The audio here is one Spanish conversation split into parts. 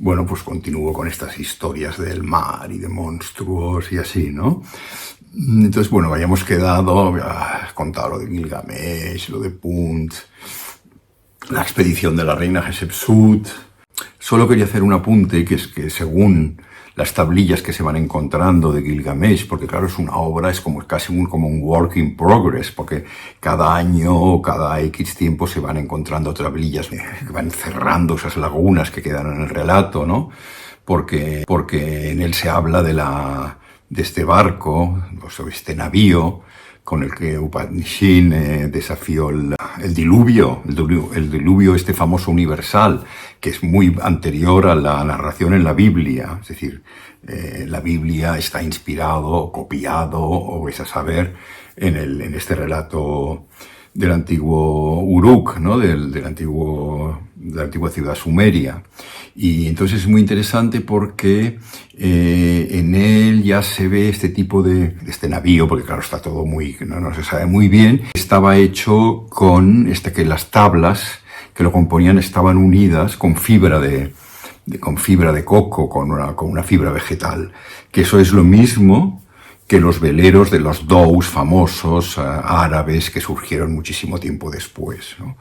bueno, pues continúo con estas historias del mar y de monstruos y así, ¿no? Entonces, bueno, habíamos quedado, había contado lo de Gilgamesh, lo de Punt, la expedición de la reina Hatshepsut. Solo quería hacer un apunte, que es que según las tablillas que se van encontrando de Gilgamesh, porque claro, es una obra, es como casi como un work in progress, porque cada año o cada X tiempo se van encontrando tablillas que van cerrando esas lagunas que quedan en el relato, ¿no? Porque en él se habla de este barco, o este navío, con el que Upanishad desafió el diluvio este famoso universal, que es muy anterior a la narración en la Biblia. Es decir, la Biblia está inspirado, copiado, o vais a saber, en este relato del antiguo Uruk, ¿no? de la antigua ciudad sumeria. Y entonces es muy interesante porque en él ya se ve este tipo de este navío, porque claro, está todo no se sabe muy bien. Estaba hecho con que las tablas que lo componían estaban unidas con fibra de coco, con una fibra vegetal, que eso es lo mismo que los veleros de los dhows famosos árabes que surgieron muchísimo tiempo después, ¿no?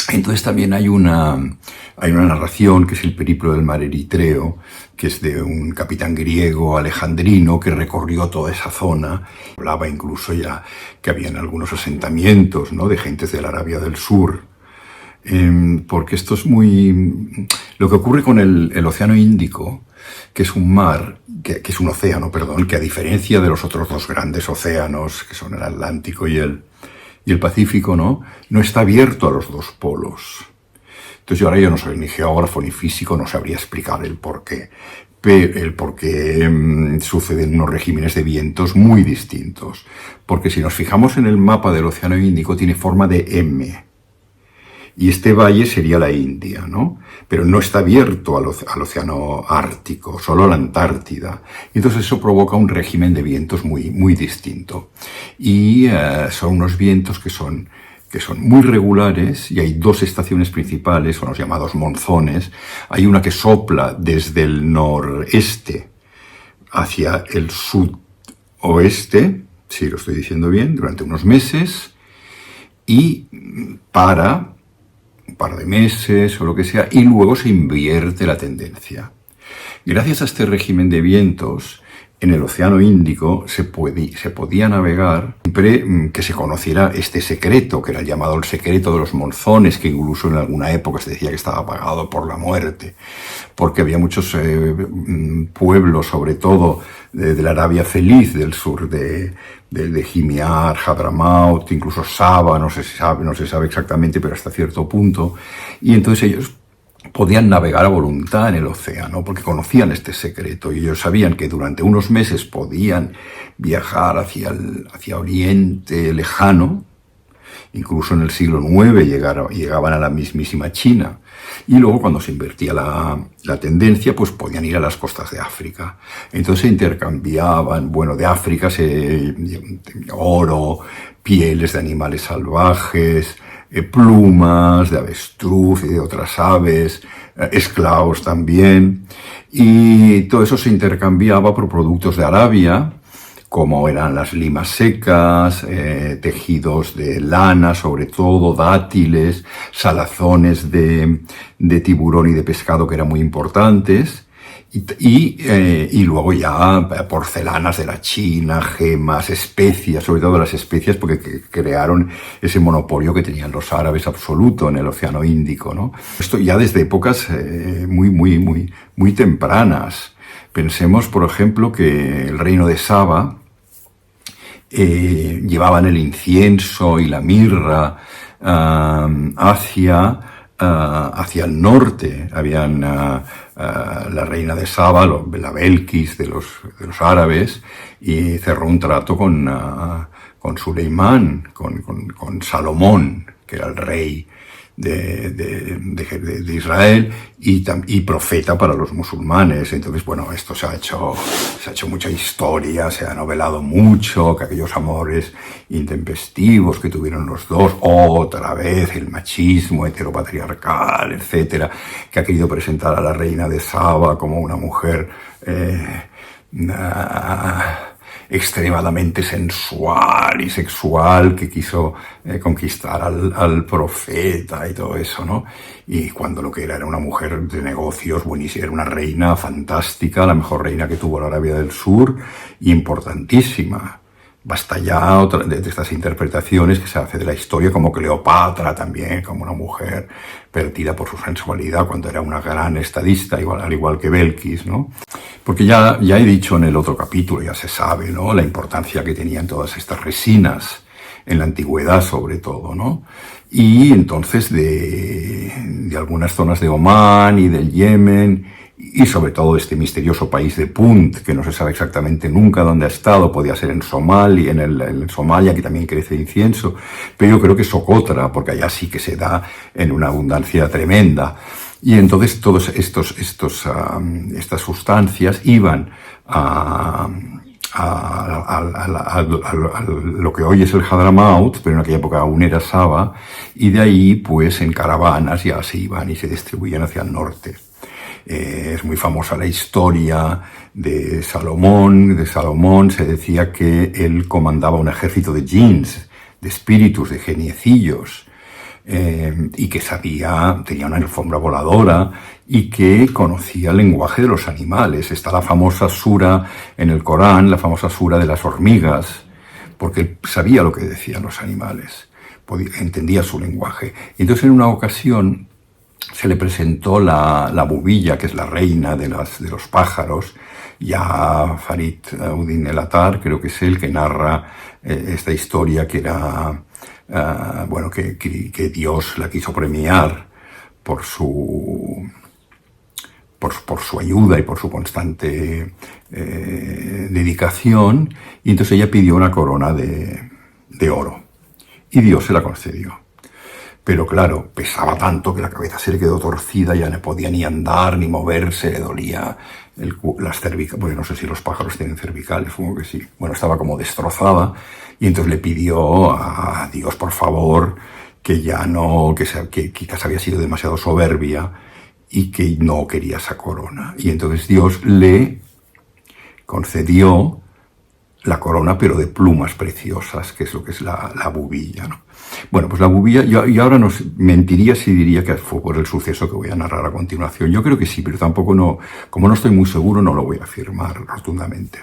Entonces también hay una narración, que es el periplo del mar Eritreo, que es de un capitán griego alejandrino que recorrió toda esa zona. Hablaba incluso ya que habían algunos asentamientos, ¿no?, de gentes de la Arabia del Sur. Porque esto es lo que ocurre con el Océano Índico, que es un mar, que es un océano, perdón, que a diferencia de los otros dos grandes océanos, que son el Atlántico y el Pacífico, no está abierto a los dos polos. Entonces yo ahora no soy ni geógrafo ni físico, no sabría explicar el por qué suceden unos regímenes de vientos muy distintos. Porque si nos fijamos en el mapa del Océano Índico, tiene forma de M. Y este valle sería la India, ¿no? Pero no está abierto al océano Ártico, solo a la Antártida. Entonces eso provoca un régimen de vientos muy distinto. Y son unos vientos que son muy regulares, y hay dos estaciones principales, son los llamados monzones. Hay una que sopla desde el noreste hacia el sudoeste, si lo estoy diciendo bien, durante unos meses, y para un par de meses o lo que sea, y luego se invierte la tendencia. Gracias a este régimen de vientos, en el Océano Índico se podía navegar siempre que se conociera este secreto, que era llamado el secreto de los monzones, que incluso en alguna época se decía que estaba pagado por la muerte, porque había muchos pueblos, sobre todo de la Arabia Feliz, del sur de Himyar, Hadramaut, incluso Saba, no se sabe exactamente, pero hasta cierto punto, y entonces ellos podían navegar a voluntad en el océano, porque conocían este secreto, y ellos sabían que durante unos meses podían viajar hacia Oriente lejano. Incluso en el siglo IX llegaban a la mismísima China. Y luego, cuando se invertía la tendencia, pues podían ir a las costas de África. Entonces se intercambiaban, de África oro, pieles de animales salvajes, plumas de avestruz y de otras aves, esclavos también. Y todo eso se intercambiaba por productos de Arabia, como eran las limas secas, tejidos de lana, sobre todo, dátiles, salazones de tiburón y de pescado, que eran muy importantes, y luego ya porcelanas de la China, gemas, especias, sobre todo las especias, porque crearon ese monopolio que tenían los árabes absoluto en el Océano Índico, ¿no? Esto ya desde épocas muy tempranas. Pensemos, por ejemplo, que el reino de Saba llevaban el incienso y la mirra hacia el norte. Habían la reina de Saba, la Belkis de los árabes, y cerró un trato con Suleimán, con Salomón, que era el rey de Israel y profeta para los musulmanes. Entonces, bueno, esto se ha hecho mucha historia, se ha novelado mucho, que aquellos amores intempestivos que tuvieron los dos, otra vez el machismo heteropatriarcal, etcétera, que ha querido presentar a la reina de Saba como una mujer extremadamente sensual y sexual que quiso conquistar al profeta y todo eso, ¿no? Y cuando lo que era una mujer de negocios buenísima, era una reina fantástica, la mejor reina que tuvo la Arabia del Sur, importantísima. Basta ya otra de estas interpretaciones que se hace de la historia, como Cleopatra también, como una mujer perdida por su sensualidad cuando era una gran estadista, al igual que Belkis, ¿no? Porque ya he dicho en el otro capítulo, ya se sabe, ¿no?, la importancia que tenían todas estas resinas en la antigüedad, sobre todo, ¿no? Y entonces de algunas zonas de Omán y del Yemen, y sobre todo este misterioso país de Punt, que no se sabe exactamente nunca dónde ha estado, podía ser en Somalia, en Somalia, que también crece incienso, pero yo creo que Socotra, porque allá sí que se da en una abundancia tremenda. Y entonces todas estas sustancias iban a lo que hoy es el Hadramaut, pero en aquella época aún era Saba, y de ahí pues en caravanas ya se iban y se distribuían hacia el norte. Es muy famosa la historia de Salomón. De Salomón se decía que él comandaba un ejército de jinns, de espíritus, de geniecillos, y que tenía una alfombra voladora y que conocía el lenguaje de los animales. Está la famosa sura en el Corán, la famosa sura de las hormigas, porque él sabía lo que decían los animales, entendía su lenguaje. Y entonces en una ocasión se le presentó la bubilla, que es la reina de los pájaros, ya Farid Udin el Atar, creo que es él que narra esta historia, que era, que Dios la quiso premiar por su ayuda y por su constante dedicación, y entonces ella pidió una corona de oro, y Dios se la concedió. Pero claro, pesaba tanto que la cabeza se le quedó torcida, ya no podía ni andar, ni moverse, le dolía las cervicales. Bueno, no sé si los pájaros tienen cervicales, supongo que sí. Bueno, estaba como destrozada, y entonces le pidió a Dios, por favor, que ya no, que quizás había sido demasiado soberbia y que no quería esa corona. Y entonces Dios le concedió la corona, pero de plumas preciosas, que es lo que es la bubilla, ¿no? Bueno, pues la bubilla, y ahora mentiría si diría que fue por el suceso que voy a narrar a continuación. Yo creo que sí, pero tampoco como no estoy muy seguro, no lo voy a afirmar rotundamente.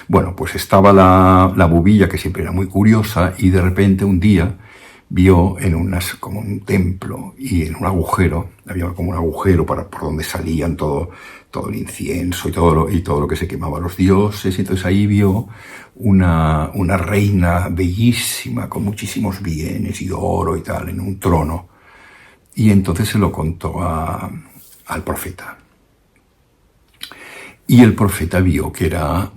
Bueno, pues estaba la bubilla, que siempre era muy curiosa, y de repente un día vio como un templo, y en un agujero, había como un agujero por donde salían todo el incienso y todo lo que se quemaba a los dioses. Y entonces ahí vio una reina bellísima, con muchísimos bienes y oro y tal, en un trono. Y entonces se lo contó al profeta. Y el profeta vio que era...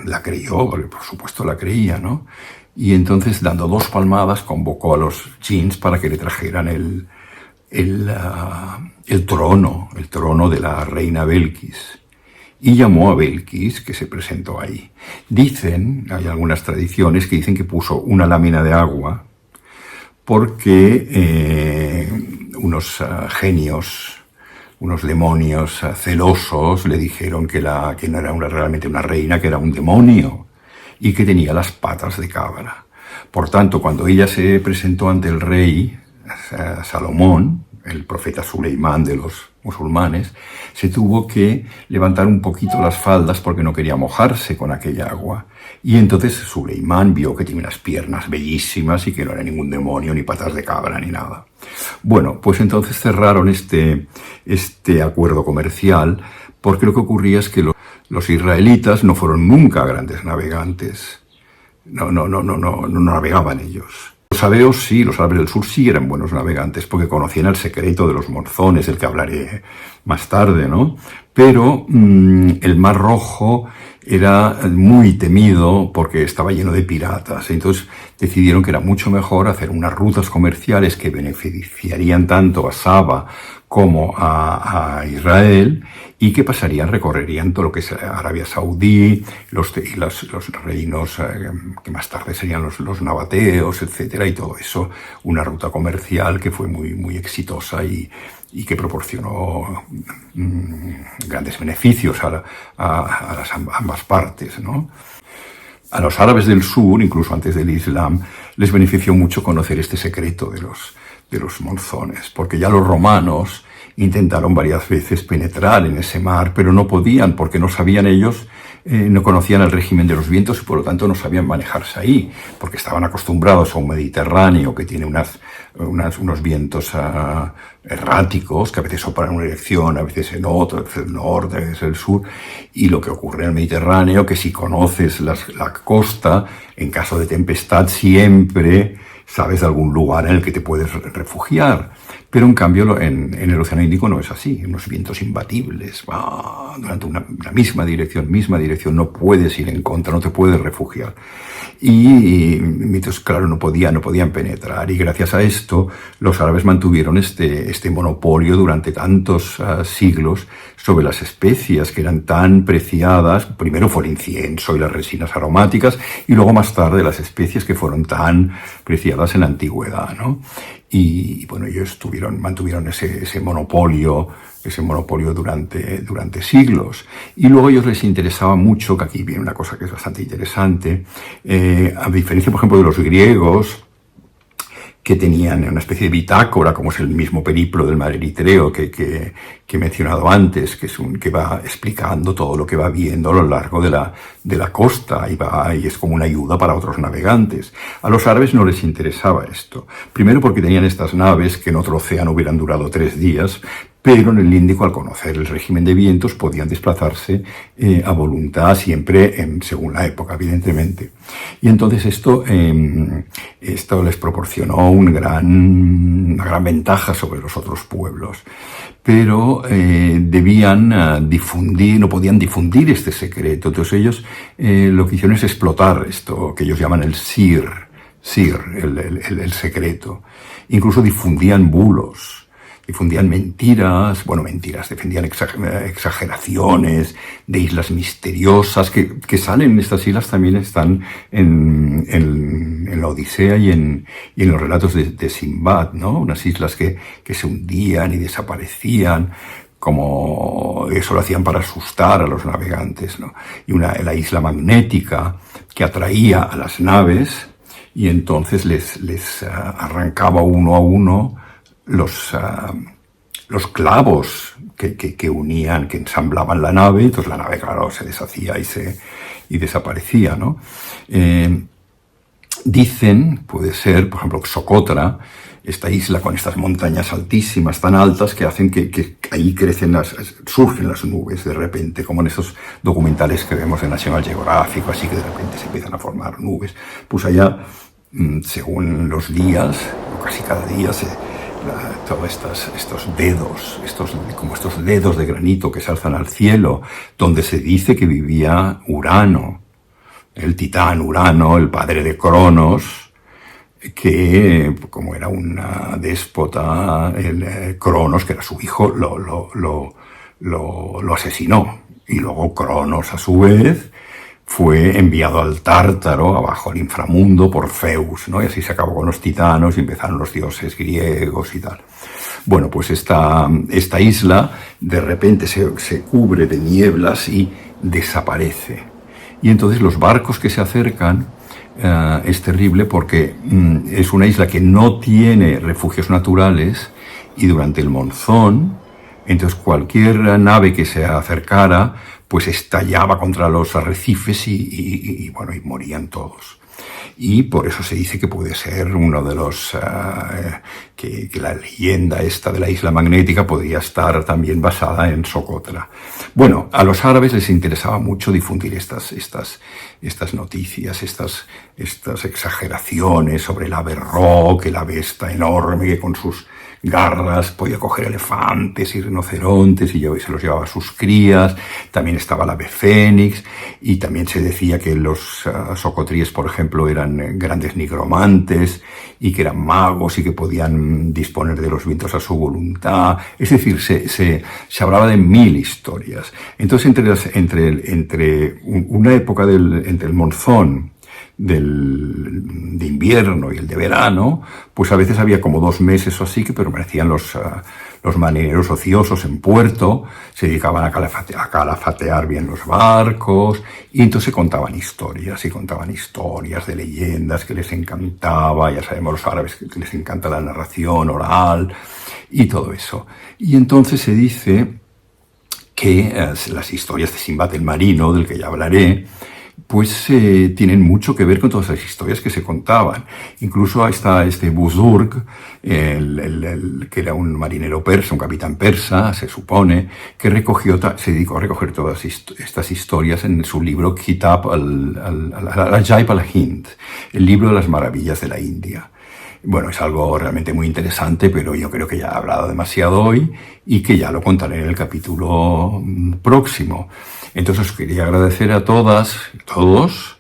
la creyó, porque por supuesto la creía, ¿no? Y entonces, dando 2 palmadas, convocó a los jinns para que le trajeran el trono de la reina Belkis. Y llamó a Belkis, que se presentó ahí. Hay algunas tradiciones que dicen que puso una lámina de agua porque unos genios, unos demonios celosos le dijeron que no era realmente una reina, que era un demonio y que tenía las patas de cabra. Por tanto, cuando ella se presentó ante el rey Salomón, el profeta Suleimán de los musulmanes, se tuvo que levantar un poquito las faldas porque no quería mojarse con aquella agua. Y entonces Suleimán vio que tenía unas piernas bellísimas y que no era ningún demonio, ni patas de cabra, ni nada. Bueno, pues entonces cerraron este acuerdo comercial, porque lo que ocurría es que los israelitas no fueron nunca grandes navegantes. No navegaban ellos. Los sabeos sí, los árabes del sur sí eran buenos navegantes, porque conocían el secreto de los monzones, del que hablaré más tarde, ¿no? Pero el Mar Rojo era muy temido porque estaba lleno de piratas. Entonces decidieron que era mucho mejor hacer unas rutas comerciales que beneficiarían tanto a Saba como a Israel, y que recorrerían todo lo que es Arabia Saudí, los reinos que más tarde serían los nabateos, etcétera, y todo eso, una ruta comercial que fue muy, muy exitosa y que proporcionó grandes beneficios a ambas partes, ¿no? A los árabes del sur, incluso antes del Islam, les benefició mucho conocer este secreto de los monzones, porque ya los romanos intentaron varias veces penetrar en ese mar, pero no podían, porque no sabían ellos, no conocían el régimen de los vientos y por lo tanto no sabían manejarse ahí, porque estaban acostumbrados a un Mediterráneo que tiene unos vientos erráticos, que a veces soplan en una dirección, a veces en otra, a veces el norte, a veces el sur, y lo que ocurre en el Mediterráneo, que si conoces la costa, en caso de tempestad siempre sabes de algún lugar en el que te puedes refugiar. Pero en cambio en el Océano Índico no es así, unos vientos imbatibles, durante una misma dirección, no puedes ir en contra, no te puedes refugiar. Y entonces, claro, no podían penetrar, y gracias a esto los árabes mantuvieron este monopolio durante tantos siglos sobre las especias que eran tan preciadas. Primero fue el incienso y las resinas aromáticas, y luego más tarde las especias que fueron tan preciadas en la antigüedad, ¿no? Y bueno, ellos mantuvieron ese monopolio durante siglos. Y luego a ellos les interesaba mucho, que aquí viene una cosa que es bastante interesante, a diferencia, por ejemplo, de los griegos, que tenían una especie de bitácora, como es el mismo periplo del mar Eritreo que he mencionado antes, que va explicando todo lo que va viendo a lo largo de la costa, y es como una ayuda para otros navegantes. A los árabes no les interesaba esto. Primero porque tenían estas naves que en otro océano hubieran durado 3 días, pero en el Índico, al conocer el régimen de vientos, podían desplazarse a voluntad, siempre según la época, evidentemente. Y entonces esto les proporcionó una gran ventaja sobre los otros pueblos. Pero debían difundir, no podían difundir este secreto. Entonces ellos lo que hicieron es explotar esto que ellos llaman el sir, el secreto. Incluso difundían bulos. Difundían mentiras, defendían exageraciones de islas misteriosas que salen. Estas islas también están en la Odisea y en los relatos de Simbad, ¿no? Unas islas que se hundían y desaparecían, como eso lo hacían para asustar a los navegantes, ¿no? Y la isla magnética que atraía a las naves, y entonces les arrancaba uno a uno los clavos que unían, que ensamblaban la nave. Entonces la nave, claro, se deshacía y desaparecía, ¿no? Dicen, puede ser, por ejemplo, Socotra, esta isla con estas montañas altísimas, tan altas, que hacen que ahí surgen las nubes de repente, como en esos documentales que vemos en National Geographic, así que de repente se empiezan a formar nubes. Pues allá, según los días, o casi cada día, todos estos dedos de granito que se alzan al cielo, donde se dice que vivía Urano, el titán Urano, el padre de Cronos, que como era una déspota, Cronos, que era su hijo, lo asesinó. Y luego Cronos, a su vez, fue enviado al Tártaro, abajo al inframundo, por Zeus, ¿no? Y así se acabó con los titanos y empezaron los dioses griegos y tal. Bueno, pues esta isla de repente se cubre de nieblas y desaparece. Y entonces los barcos que se acercan, es terrible porque es una isla que no tiene refugios naturales, y durante el monzón, entonces cualquier nave que se acercara pues estallaba contra los arrecifes y morían todos. Y por eso se dice que puede ser uno de los... que la leyenda esta de la isla magnética podría estar también basada en Socotra. Bueno, a los árabes les interesaba mucho difundir estas noticias, estas exageraciones sobre el Averroch, el ave esta enorme que con sus garras, podía coger elefantes y rinocerontes y se los llevaba a sus crías. También estaba el ave fénix y también se decía que los socotríes, por ejemplo, eran grandes nigromantes y que eran magos y que podían disponer de los vientos a su voluntad. Es decir, se hablaba de 1000 historias. Entonces, entre una época entre el monzón de invierno y el de verano, pues a veces había como 2 meses o así que permanecían los marineros ociosos en puerto, se dedicaban a calafatear bien los barcos, y entonces contaban historias de leyendas que les encantaba. Ya sabemos los árabes que les encanta la narración oral y todo eso. Y entonces se dice que las historias de Simbad el marino, del que ya hablaré, pues tienen mucho que ver con todas las historias que se contaban. Incluso está este Buzurg, que era un marinero persa, un capitán persa, se supone, que se dedicó a recoger todas estas historias en su libro Kitab al-Ajaib al-Hind, el libro de las maravillas de la India. Bueno, es algo realmente muy interesante, pero yo creo que ya he hablado demasiado hoy y que ya lo contaré en el capítulo próximo. Entonces os quería agradecer a todas y todos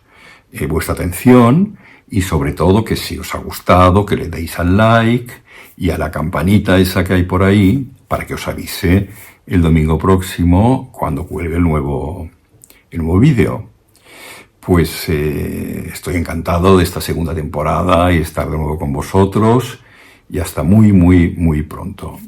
vuestra atención y sobre todo que si os ha gustado que le deis al like y a la campanita esa que hay por ahí para que os avise el domingo próximo cuando cuelgue el nuevo vídeo. Pues estoy encantado de esta segunda temporada y estar de nuevo con vosotros y hasta muy, muy, muy pronto.